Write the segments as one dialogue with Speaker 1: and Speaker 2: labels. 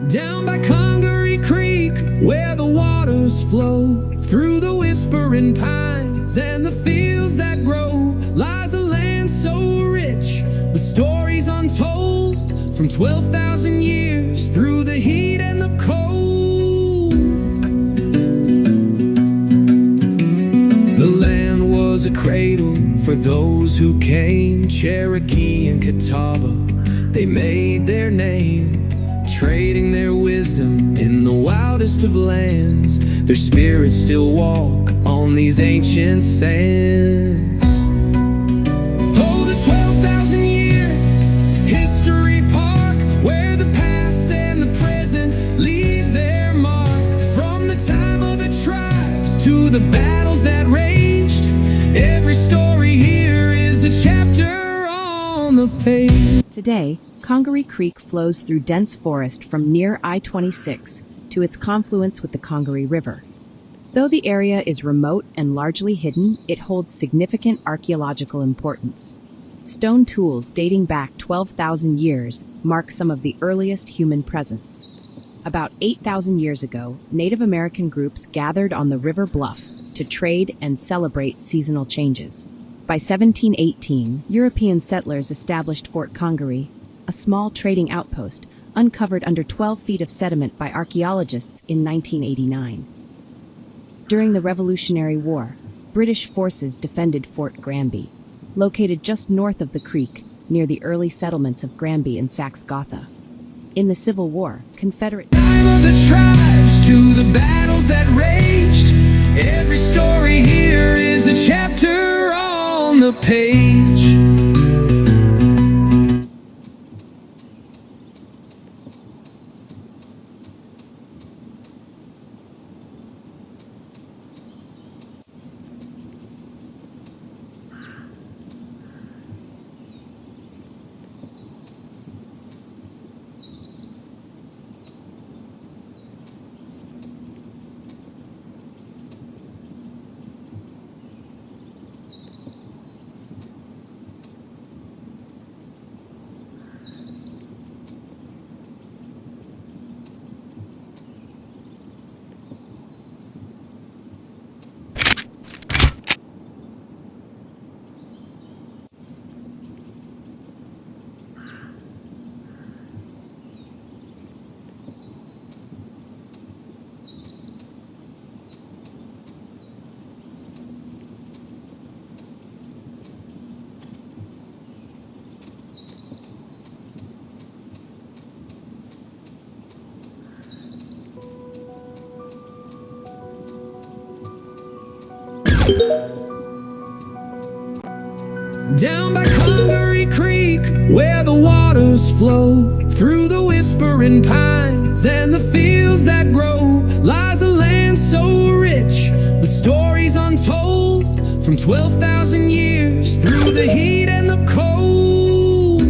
Speaker 1: Down by Congaree Creek, where the waters flow, through the whispering pines and the fields that grow, lies a land so rich with stories untold, from 12,000 years through the heat and the cold. The land was a cradle for those who came, Cherokee and Catawba, they made their name, trading their wisdom in the wildest of lands. Their spirits still walk on these ancient sands. Oh, the 12,000-year history park, where the past and the present leave their mark. From the time of the tribes to the battles that raged, every story here is a chapter on the page.
Speaker 2: Today, Congaree Creek flows through dense forest from near I-26 to its confluence with the Congaree River. Though the area is remote and largely hidden, it holds significant archaeological importance. Stone tools dating back 12,000 years mark some of the earliest human presence. About 8,000 years ago, Native American groups gathered on the river bluff to trade and celebrate seasonal changes. By 1718, European settlers established Fort Congaree, a small trading outpost uncovered under 12 feet of sediment by archaeologists in 1989. During the Revolutionary War, British forces defended Fort Granby, located just north of the creek near the early settlements of Granby and Saxe-Gotha. In the Civil War, Confederate
Speaker 1: Time of the tribes to the battles that raged, every story here is a chapter on the page. Down by Congaree Creek, where the waters flow, through the whispering pines and the fields that grow, lies a land so rich with stories untold, from 12,000 years through the heat and the cold.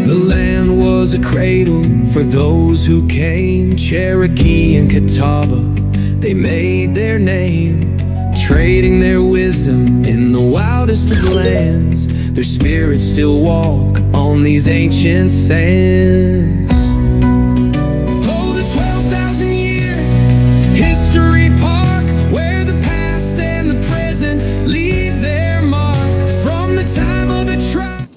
Speaker 1: The land was a cradle for those who came, Cherokee and Catawba, they made their name, trading their wisdom in the wildest of lands. Their spirits still walk on these ancient sands. Oh, the 12,000-year history park, where the past and the present leave their mark. From the time of the tribe.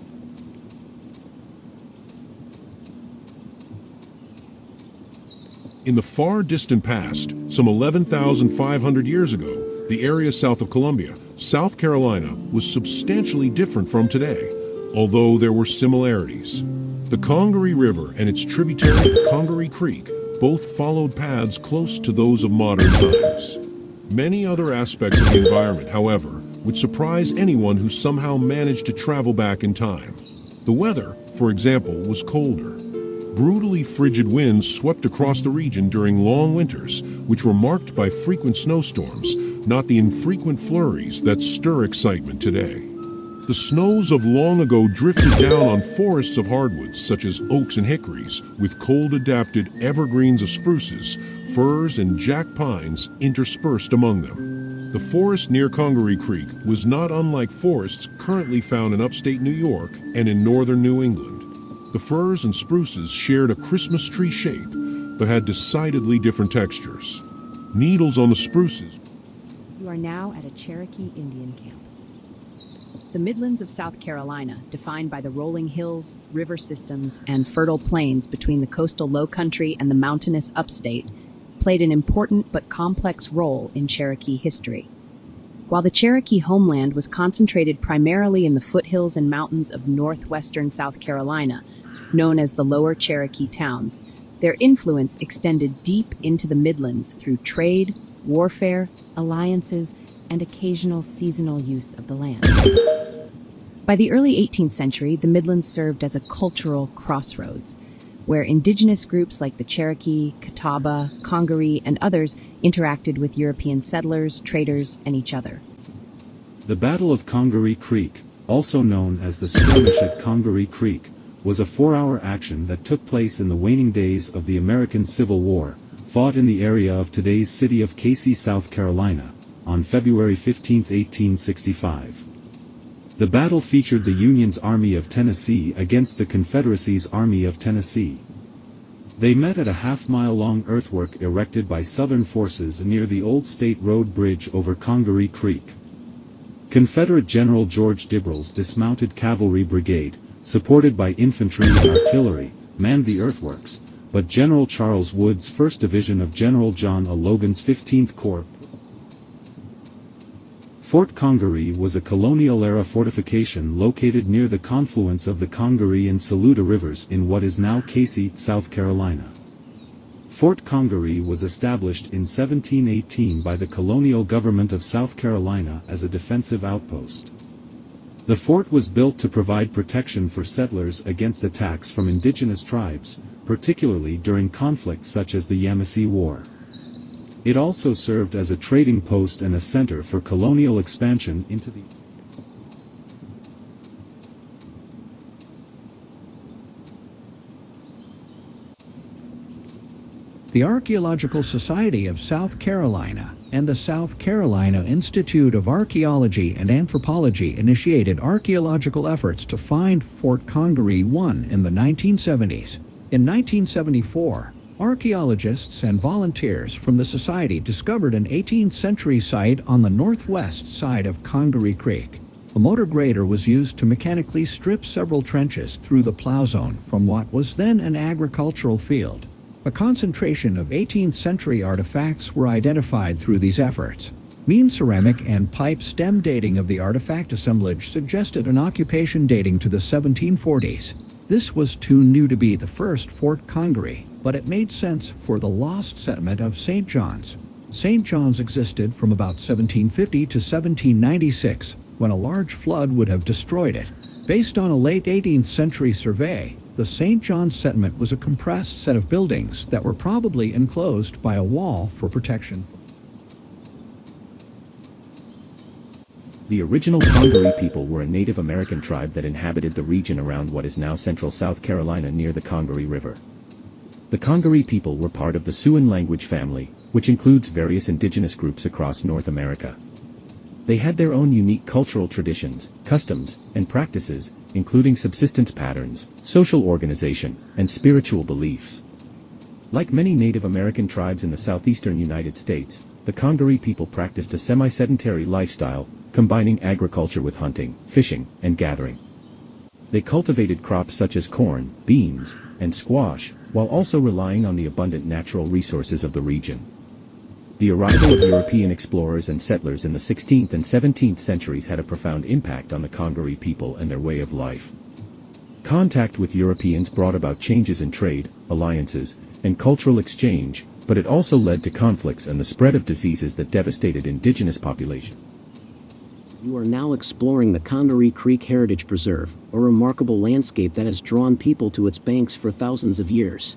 Speaker 3: In the far distant past, some 11,500 years ago, the area south of Columbia, South Carolina, was substantially different from today, although there were similarities. The Congaree River and its tributary, Congaree Creek, both followed paths close to those of modern times. Many other aspects of the environment, however, would surprise anyone who somehow managed to travel back in time. The weather, for example, was colder. Brutally frigid winds swept across the region during long winters, which were marked by frequent snowstorms, not the infrequent flurries that stir excitement today. The snows of long ago drifted down on forests of hardwoods such as oaks and hickories, with cold-adapted evergreens of spruces, firs, and jack pines interspersed among them. The forest near Congaree Creek was not unlike forests currently found in upstate New York and in northern New England. The firs and spruces shared a Christmas tree shape, but had decidedly different textures. Needles on the spruces.
Speaker 2: You are now at a Cherokee Indian camp. The Midlands of South Carolina, defined by the rolling hills, river systems, and fertile plains between the coastal lowcountry and the mountainous upstate, played an important but complex role in Cherokee history. While the Cherokee homeland was concentrated primarily in the foothills and mountains of northwestern South Carolina, known as the Lower Cherokee Towns, their influence extended deep into the Midlands through trade, warfare, alliances, and occasional seasonal use of the land. By the early 18th century, the Midlands served as a cultural crossroads, where indigenous groups like the Cherokee, Catawba, Congaree, and others interacted with European settlers, traders, and each other.
Speaker 4: The Battle of Congaree Creek, also known as the skirmish at Congaree Creek, was a 4-hour action that took place in the waning days of the American Civil War, fought in the area of today's city of Cayce, South Carolina, on February 15, 1865. The battle featured the Union's Army of Tennessee against the Confederacy's Army of Tennessee. They met at a half-mile-long earthwork erected by Southern forces near the old State Road Bridge over Congaree Creek. Confederate General George Dibrell's dismounted cavalry brigade, supported by infantry and artillery, manned the earthworks, but General Charles Wood's 1st Division of General John A. Logan's 15th Corps. Fort Congaree was a colonial-era fortification located near the confluence of the Congaree and Saluda rivers in what is now Cayce, South Carolina. Fort Congaree was established in 1718 by the colonial government of South Carolina as a defensive outpost. The fort was built to provide protection for settlers against attacks from indigenous tribes, particularly during conflicts such as the Yamasee War. It also served as a trading post and a center for colonial expansion into the
Speaker 5: The Archaeological Society of South Carolina and the South Carolina Institute of Archaeology and Anthropology initiated archaeological efforts to find Fort Congaree I in the 1970s. In 1974, archaeologists and volunteers from the society discovered an 18th century site on the northwest side of Congaree Creek. A motor grader was used to mechanically strip several trenches through the plow zone from what was then an agricultural field. A concentration of 18th century artifacts were identified through these efforts. Mean ceramic and pipe stem dating of the artifact assemblage suggested an occupation dating to the 1740s. This was too new to be the first Fort Congaree, but it made sense for the lost settlement of St. John's. St. John's existed from about 1750 to 1796, when a large flood would have destroyed it. Based on a late 18th century survey, the St. John's settlement was a compressed set of buildings that were probably enclosed by a wall for protection.
Speaker 6: The original Congaree people were a Native American tribe that inhabited the region around what is now central South Carolina near the Congaree River. The Congaree people were part of the Siouan language family, which includes various indigenous groups across North America. They had their own unique cultural traditions, customs, and practices, including subsistence patterns, social organization, and spiritual beliefs. Like many Native American tribes in the southeastern United States, the Congaree people practiced a semi-sedentary lifestyle, combining agriculture with hunting, fishing, and gathering. They cultivated crops such as corn, beans, and squash, while also relying on the abundant natural resources of the region. The arrival of European explorers and settlers in the 16th and 17th centuries had a profound impact on the Congaree people and their way of life. Contact with Europeans brought about changes in trade, alliances, and cultural exchange, but it also led to conflicts and the spread of diseases that devastated indigenous populations.
Speaker 7: You are now exploring the Congaree Creek Heritage Preserve, a remarkable landscape that has drawn people to its banks for thousands of years.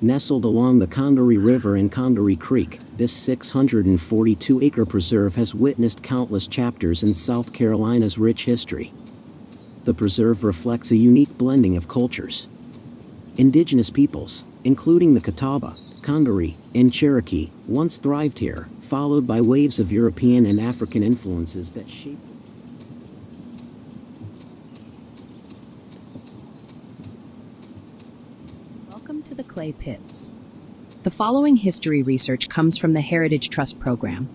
Speaker 7: Nestled along the Congaree River and Congaree Creek, this 642-acre preserve has witnessed countless chapters in South Carolina's rich history. The preserve reflects a unique blending of cultures. Indigenous peoples, including the Catawba, Congaree, and Cherokee, once thrived here, followed by waves of European and African influences that shaped
Speaker 2: Welcome to the clay pits. The following history research comes from the Heritage Trust program.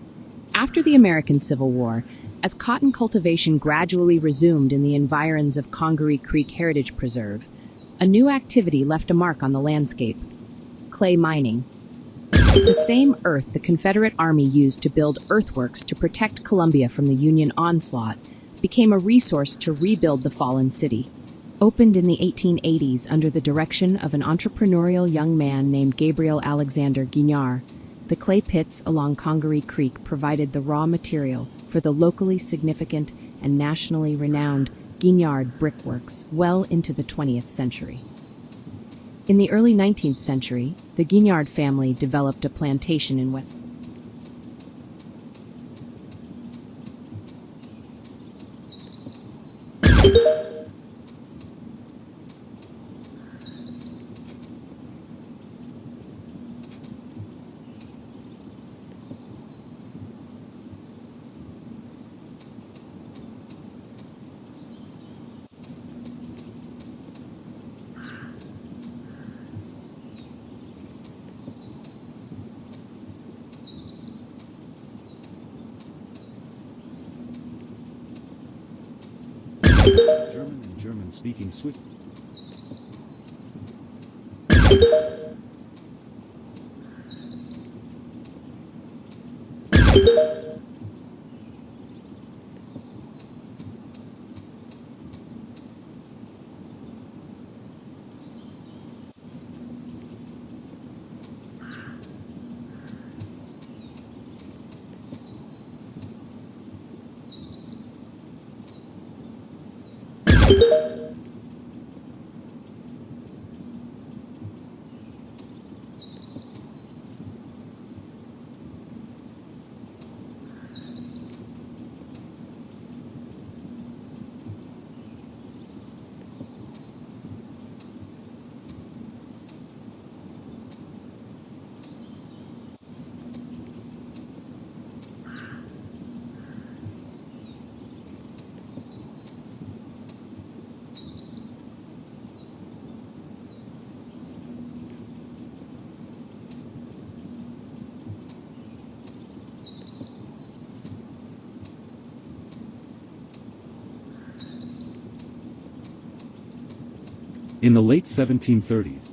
Speaker 2: After the American Civil War, as cotton cultivation gradually resumed in the environs of Congaree Creek Heritage Preserve, a new activity left a mark on the landscape: clay mining. The same earth the Confederate Army used to build earthworks to protect Columbia from the Union onslaught became a resource to rebuild the fallen city. Opened in the 1880s under the direction of an entrepreneurial young man named Gabriel Alexander Guignard, the clay pits along Congaree Creek provided the raw material for the locally significant and nationally renowned Guignard brickworks well into the 20th century. In the early 19th century, the Guignard family developed a plantation in West.
Speaker 4: German and German-speaking Swiss. In the late 1730s,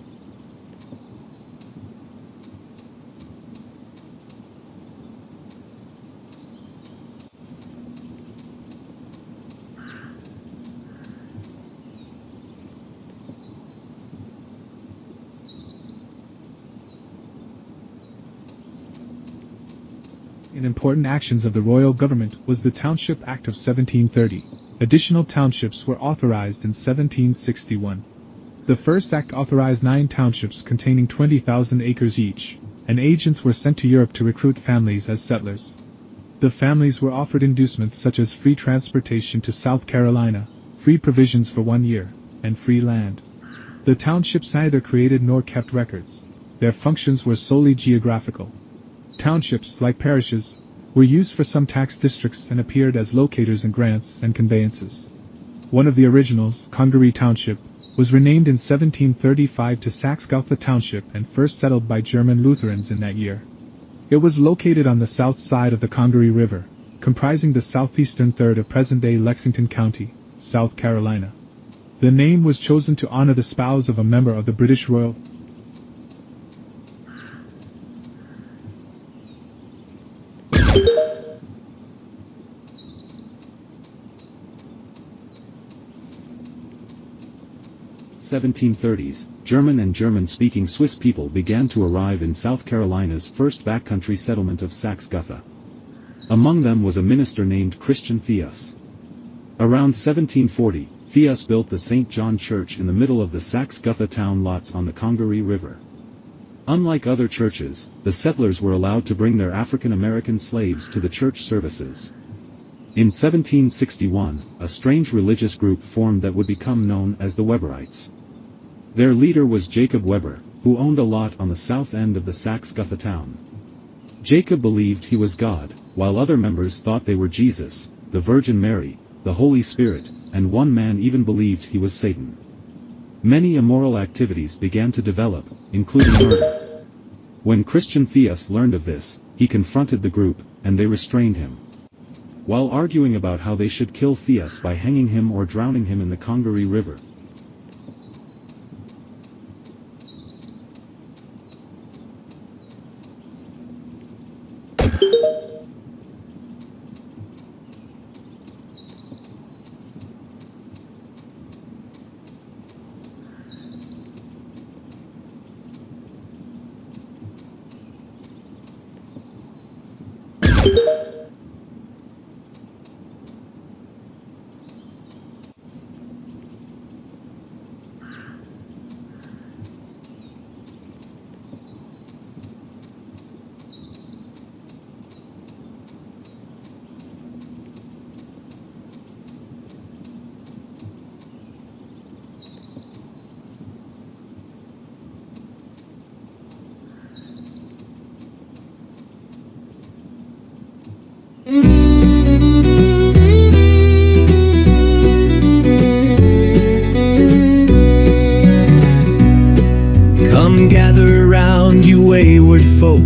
Speaker 8: important actions of the royal government was the Township Act of 1730. Additional townships were authorized in 1761. The first act authorized 9 townships containing 20,000 acres each, and agents were sent to Europe to recruit families as settlers. The families were offered inducements such as free transportation to South Carolina, free provisions for 1 year, and free land. The townships neither created nor kept records. Their functions were solely geographical. Townships, like parishes, were used for some tax districts and appeared as locators in grants and conveyances. One of the originals, Congaree Township, was renamed in 1735 to Saxe-Gotha Township and first settled by German Lutherans in that year. It was located on the south side of the Congaree River, comprising the southeastern third of present-day Lexington County, South Carolina. The name was chosen to honor the spouse of a member of the British Royal Family.
Speaker 4: 1730s, German and German-speaking Swiss people began to arrive in South Carolina's first backcountry settlement of Saxe-Gotha. Among them was a minister named Christian Theus. Around 1740, Theus built the St. John Church in the middle of the Saxe-Gotha town lots on the Congaree River. Unlike other churches, the settlers were allowed to bring their African-American slaves to the church services. In 1761, a strange religious group formed that would become known as the Weberites. Their leader was Jacob Weber, who owned a lot on the south end of the Saxe-Gotha town. Jacob believed he was God, while other members thought they were Jesus, the Virgin Mary, the Holy Spirit, and one man even believed he was Satan. Many immoral activities began to develop, including murder. When Christian Theus learned of this, he confronted the group, and they restrained him. While arguing about how they should kill Theus by hanging him or drowning him in the Congaree River,
Speaker 1: Come gather round, you wayward folk,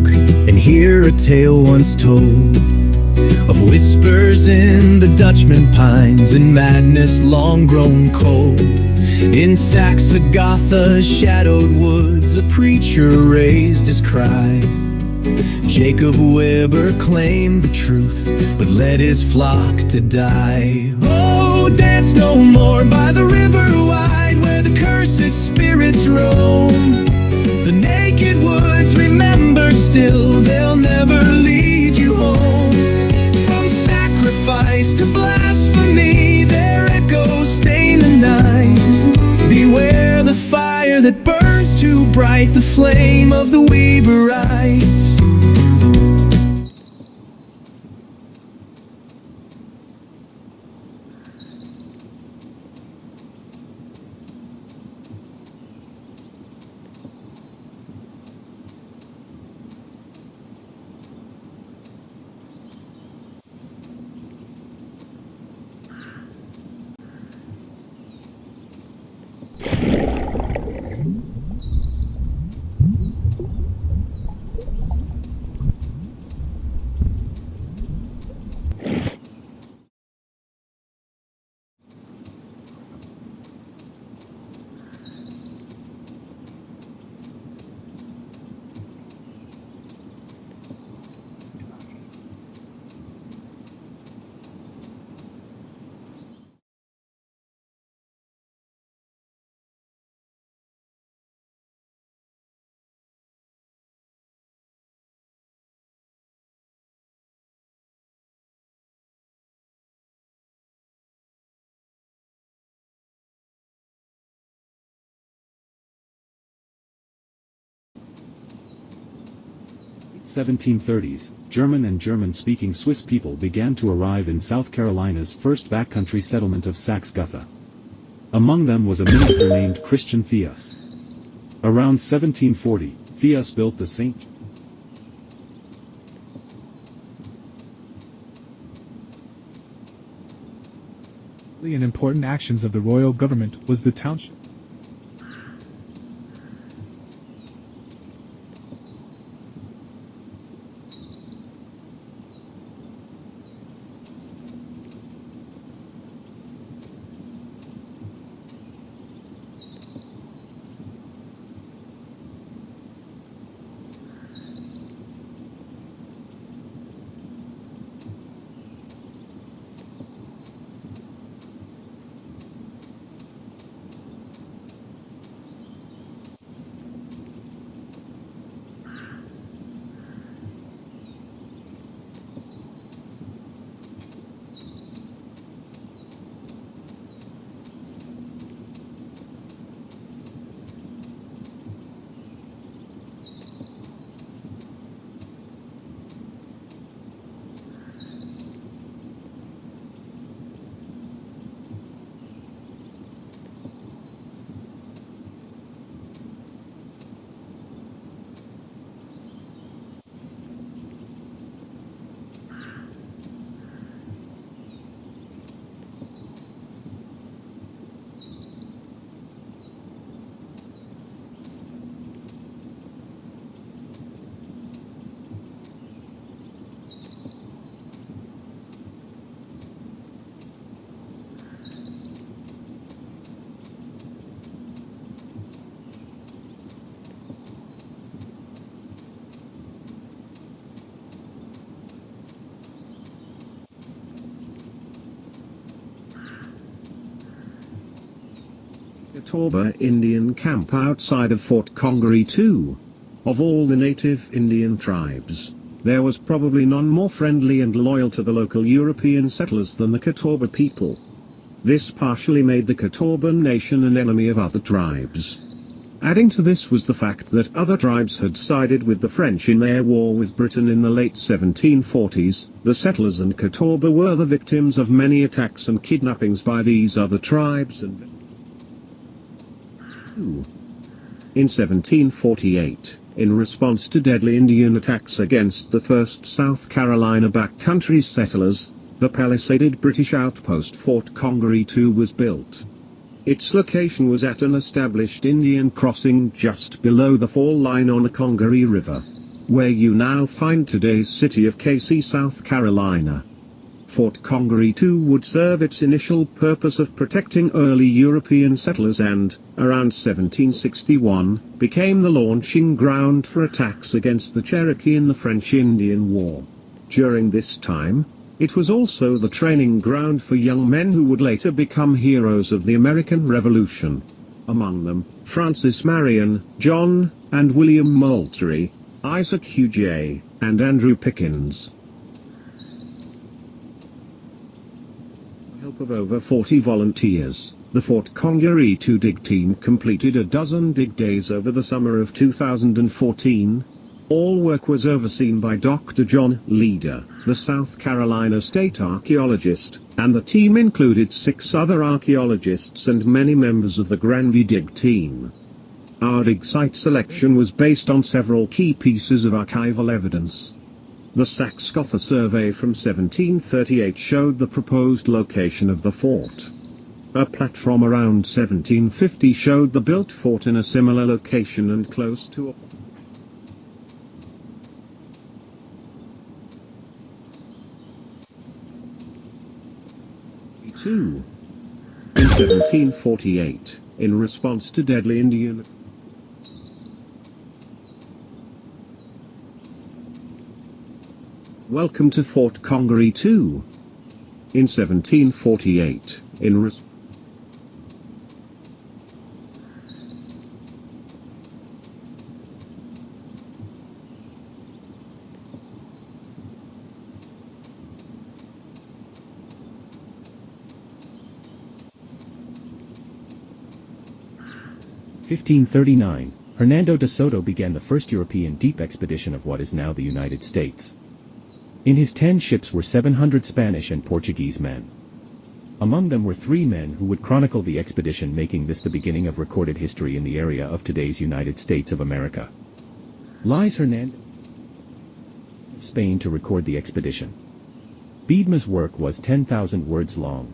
Speaker 1: and hear a tale once told of whispers in the Dutchman pines and madness long grown cold. In Saxe-Gotha's shadowed woods, a preacher raised his cry. Jacob Weber claimed the truth, but led his flock to die. Oh, dance no more by the river wide, where the cursed spirits roam. The naked woods remember still, they'll never lead you home. From sacrifice to blasphemy, their echoes stain the night. Beware the fire that burns too bright, the flame of the Weberites.
Speaker 4: In the 1730s, German and German-speaking Swiss people began to arrive in South Carolina's first backcountry settlement of Saxe-Gotha. Among them was a minister named Christian Theus. Around 1740, Theus built the St.
Speaker 8: And important actions of the royal government was the township.
Speaker 9: Catawba Indian camp outside of Fort Congaree too. Of all the native Indian tribes, there was probably none more friendly and loyal to the local European settlers than the Catawba people. This partially made the Catawban nation an enemy of other tribes. Adding to this was the fact that other tribes had sided with the French in their war with Britain in the late 1740s. The settlers and Catawba were the victims of many attacks and kidnappings by these other tribes. And in 1748, in response to deadly Indian attacks against the first South Carolina backcountry settlers, the palisaded British outpost Fort Congaree II was built. Its location was at an established Indian crossing just below the fall line on the Congaree River, where you now find today's city of Cayce, South Carolina. Fort Congaree II would serve its initial purpose of protecting early European settlers and, around 1761, became the launching ground for attacks against the Cherokee in the French Indian War. During this time, it was also the training ground for young men who would later become heroes of the American Revolution. Among them, Francis Marion, John and William Moultrie, Isaac Huger, and Andrew Pickens. With the help of over 40 volunteers, the Fort Congaree II dig team completed a dozen dig days over the summer of 2014. All work was overseen by Dr. John Leader, the South Carolina state archaeologist, and the team included 6 other archaeologists and many members of the Granby dig team. Our dig site selection was based on several key pieces of archival evidence. The Saxe-Gotha survey from 1738 showed the proposed location of the fort. A plat from around 1750 showed the built fort in a similar location and close to a In 1748, in response to deadly Indian Welcome to Fort Congaree II. In 1748, in response
Speaker 6: In 1539, Hernando de Soto began the first European deep expedition of what is now the United States. In his 10 ships were 700 Spanish and Portuguese men. Among them were 3 men who would chronicle the expedition, making this the beginning of recorded history in the area of today's United States of America. Lies Hernando of Spain to record the expedition. Biedma's work was 10,000 words long.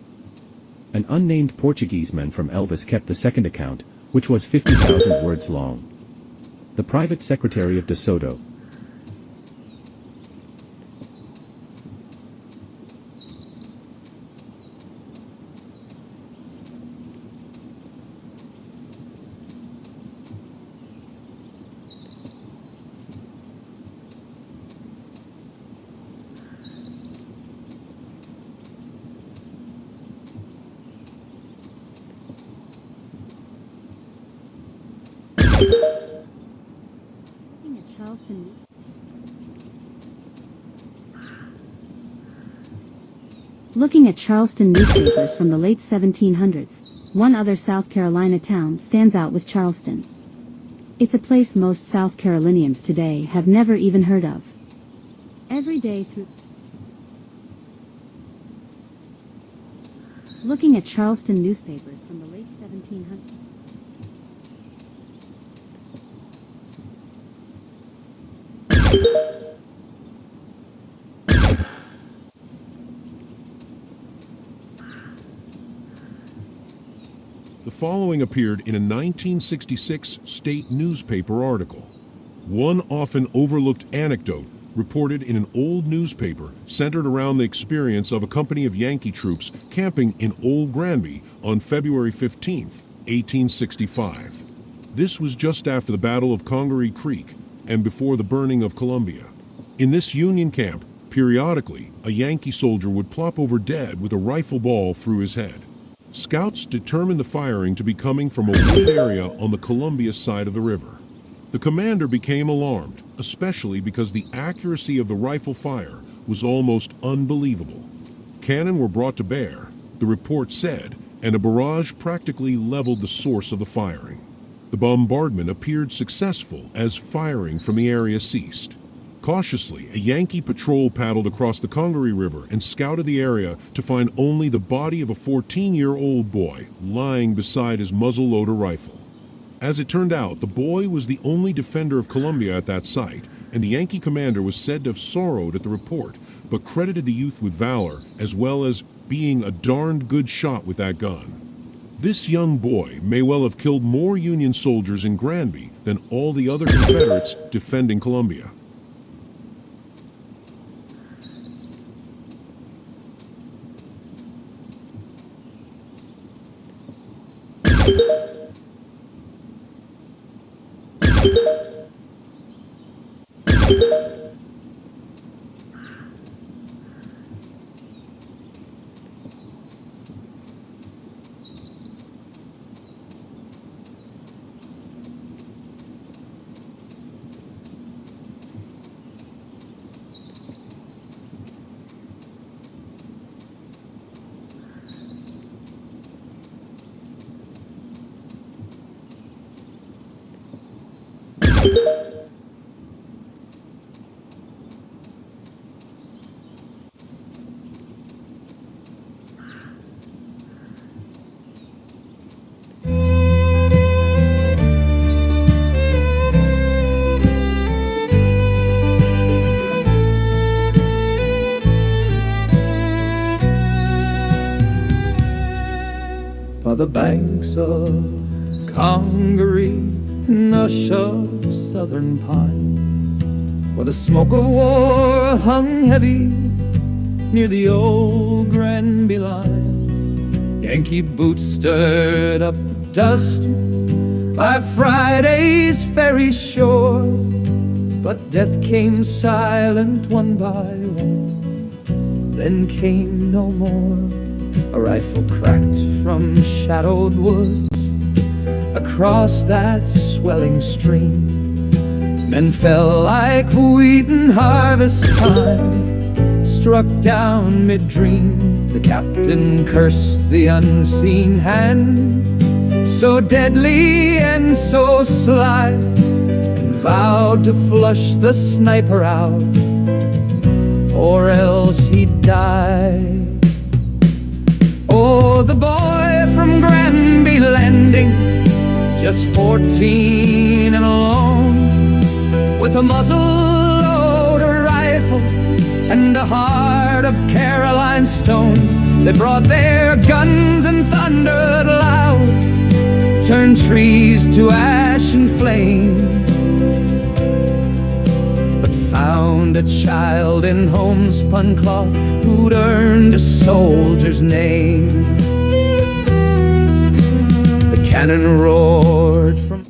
Speaker 6: An unnamed Portuguese man from Elvas kept the second account, which was 50,000 words long. The private secretary of de Soto,
Speaker 10: Looking at Charleston newspapers from the late 1700s, one other South Carolina town stands out with Charleston. It's a place most South Carolinians today have never even heard of. Every day through Looking at Charleston newspapers from the late 1700s.
Speaker 3: The following appeared in a 1966 state newspaper article. One often overlooked anecdote reported in an old newspaper centered around the experience of a company of Yankee troops camping in Old Granby on February 15, 1865. This was just after the Battle of Congaree Creek and before the burning of Columbia. In this Union camp, periodically, a Yankee soldier would plop over dead with a rifle ball through his head. Scouts determined the firing to be coming from a wooded area on the Columbia side of the river. The commander became alarmed, especially because the accuracy of the rifle fire was almost unbelievable. Cannon were brought to bear, the report said, and a barrage practically leveled the source of the firing. The bombardment appeared successful as firing from the area ceased. Cautiously, a Yankee patrol paddled across the Congaree River and scouted the area to find only the body of a 14-year-old boy lying beside his muzzleloader rifle. As it turned out, the boy was the only defender of Columbia at that site, and the Yankee commander was said to have sorrowed at the report, but credited the youth with valor as well as being a darned good shot with that gun. This young boy may well have killed more Union soldiers in Granby than all the other Confederates defending Columbia.
Speaker 1: By the banks of Congaree and hush of southern pine, where the smoke of war hung heavy near the old Granby line, Yankee boots stirred up the dust by Friday's ferry shore, but death came silent one by one, then came no more. A rifle cracked from shadowed woods across that swelling stream. Men fell like wheat in harvest time, struck down mid-dream. The captain cursed the unseen hand, so deadly and so sly, and vowed to flush the sniper out, or else he'd die. Oh, the boy from Granby Landing, just 14 and alone, with a muzzle-loader rifle and a heart of Caroline stone. They brought their guns and thundered loud, turned trees to ash and flame, but found a child in homespun cloth who'd earned a soldier's name. The cannon roared from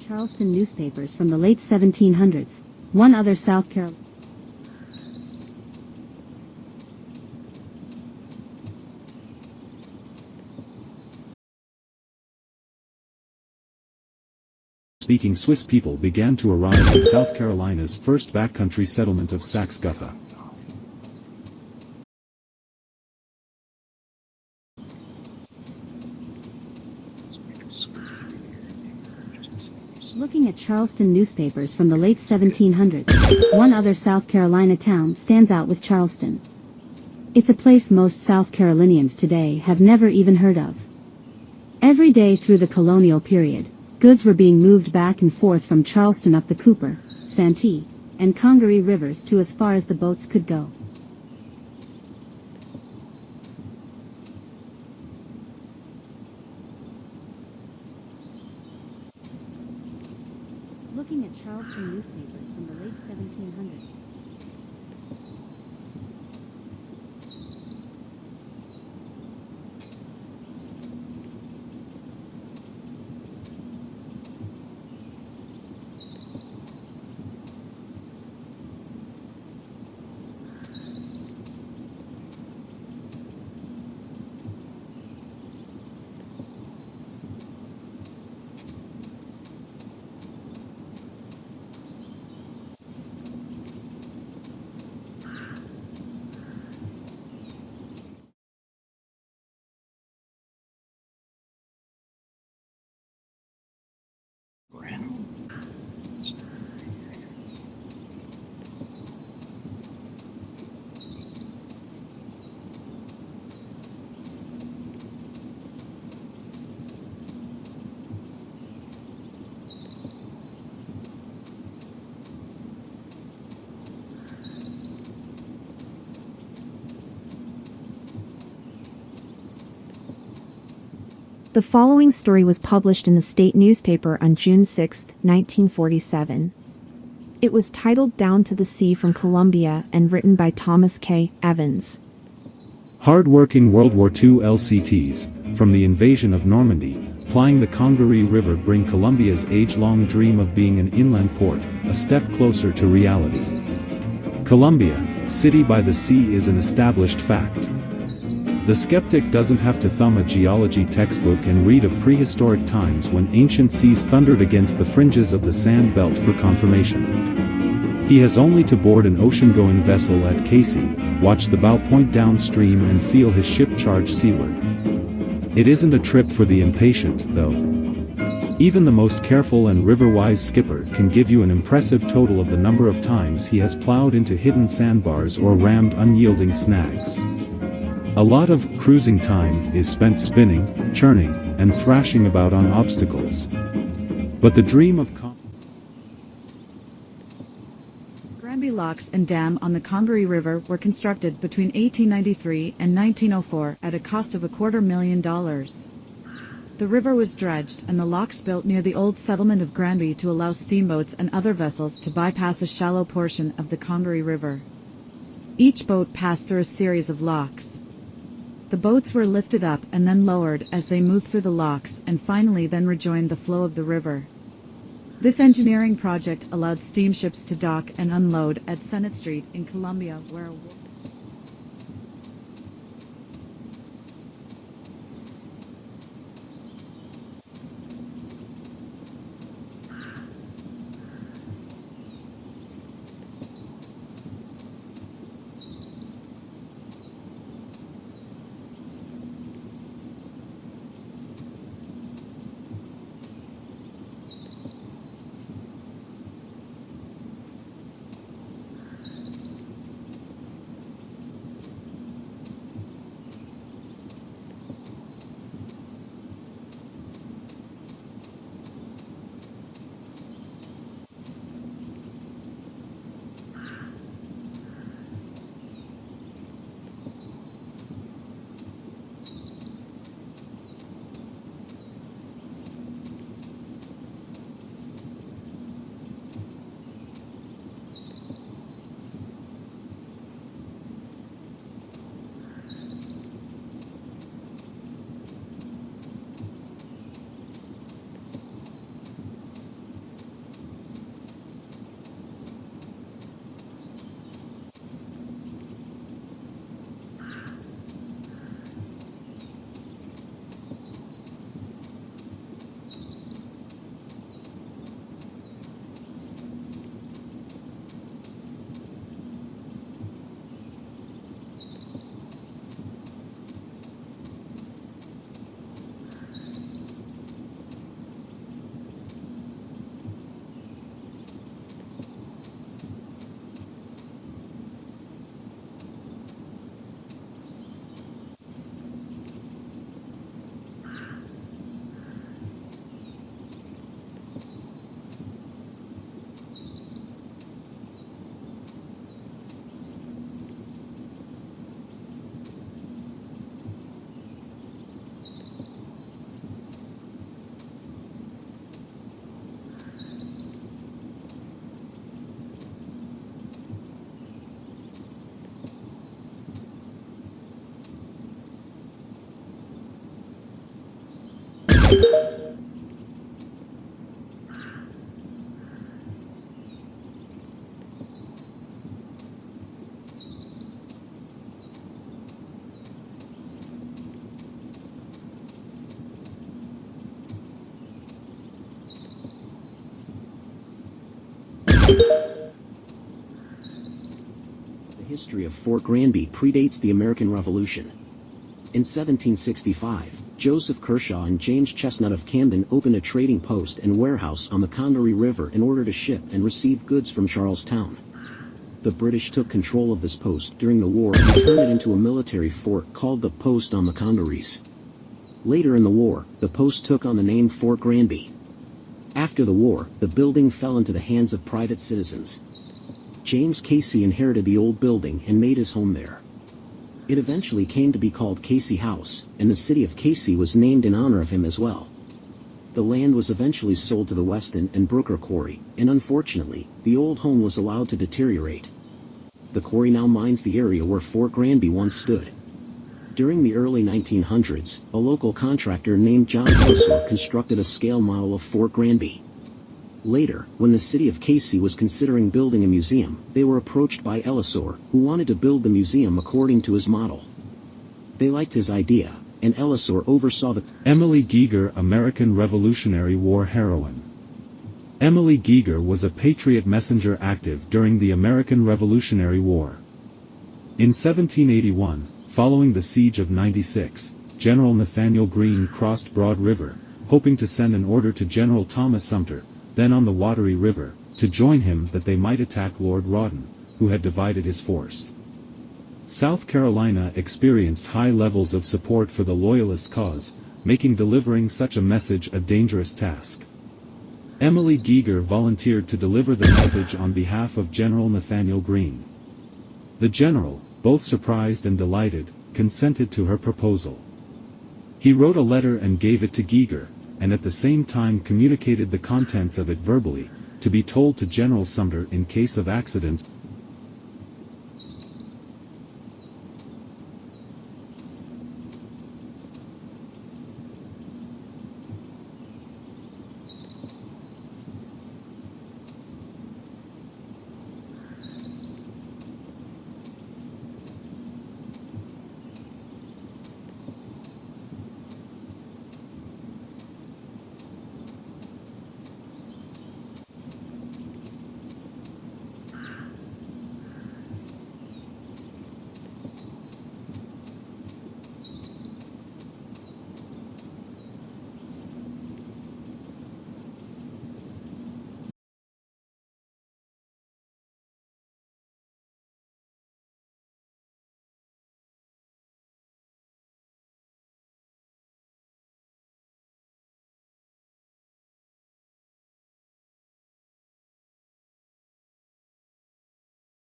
Speaker 10: Charleston newspapers from the late 1700s. One other South Carolina.
Speaker 4: Speaking Swiss people began to arrive in South Carolina's first backcountry settlement of Saxe-Gotha.
Speaker 10: Looking at Charleston newspapers from the late 1700s, one other South Carolina town stands out with Charleston. It's a place most South Carolinians today have never even heard of. Every day through the colonial period, goods were being moved back and forth from Charleston up the Cooper, Santee, and Congaree rivers to as far as the boats could go. Looking at Charleston newspapers from the late 1700s.
Speaker 11: The following story was published in the state newspaper on June 6, 1947. It was titled Down to the Sea from Columbia and written by Thomas K. Evans.
Speaker 4: Hard-working World War II LCTs, from the invasion of Normandy, plying the Congaree River bring Columbia's age-long dream of being an inland port a step closer to reality. Columbia, city by the sea, is an established fact. The skeptic doesn't have to thumb a geology textbook and read of prehistoric times when ancient seas thundered against the fringes of the sand belt for confirmation. He has only to board an ocean-going vessel at Cayce, watch the bow point downstream and feel his ship charge seaward. It isn't a trip for the impatient, though. Even the most careful and river-wise skipper can give you an impressive total of the number of times he has plowed into hidden sandbars or rammed unyielding snags. A lot of cruising time is spent spinning, churning, and thrashing about on obstacles. But the dream of
Speaker 2: Granby Locks and Dam on the Congaree River were constructed between 1893 and 1904 at a cost of $250,000. The river was dredged and the locks built near the old settlement of Granby to allow steamboats and other vessels to bypass a shallow portion of the Congaree River. Each boat passed through a series of locks. The boats were lifted up and then lowered as they moved through the locks and finally then rejoined the flow of the river. This engineering project allowed steamships to dock and unload at Senate Street in Columbia, where
Speaker 7: history of Fort Granby predates the American Revolution. In 1765, Joseph Kershaw and James Chestnut of Camden opened a trading post and warehouse on the Congaree River in order to ship and receive goods from Charlestown. The British took control of this post during the war and turned it into a military fort called the Post on the Congarees. Later in the war, the post took on the name Fort Granby. After the war, the building fell into the hands of private citizens. James Cayce inherited the old building and made his home there. It eventually came to be called Cayce House, and the city of Cayce was named in honor of him as well. The land was eventually sold to the Weston and Brooker Quarry, and unfortunately, the old home was allowed to deteriorate. The quarry now mines the area where Fort Granby once stood. During the early 1900s, a local contractor named John Ellsworth constructed a scale model of Fort Granby. Later, when the city of Cayce was considering building a museum, they were approached by Ellsworth, who wanted to build the museum according to his model. They liked his idea, and Ellsworth oversaw the
Speaker 4: Emily Geiger, American Revolutionary War heroine. Emily Geiger was a Patriot messenger active during the American Revolutionary War. In 1781, following the siege of 96, General Nathaniel Greene crossed Broad River, hoping to send an order to General Thomas Sumter, then on the Wateree River, to join him that they might attack Lord Rawdon, who had divided his force. South Carolina experienced high levels of support for the Loyalist cause, making delivering such a message a dangerous task. Emily Geiger volunteered to deliver the message on behalf of General Nathaniel Greene. The general, both surprised and delighted, consented to her proposal. He wrote a letter and gave it to Geiger, and at the same time communicated the contents of it verbally, to be told to General Sumter in case of accidents.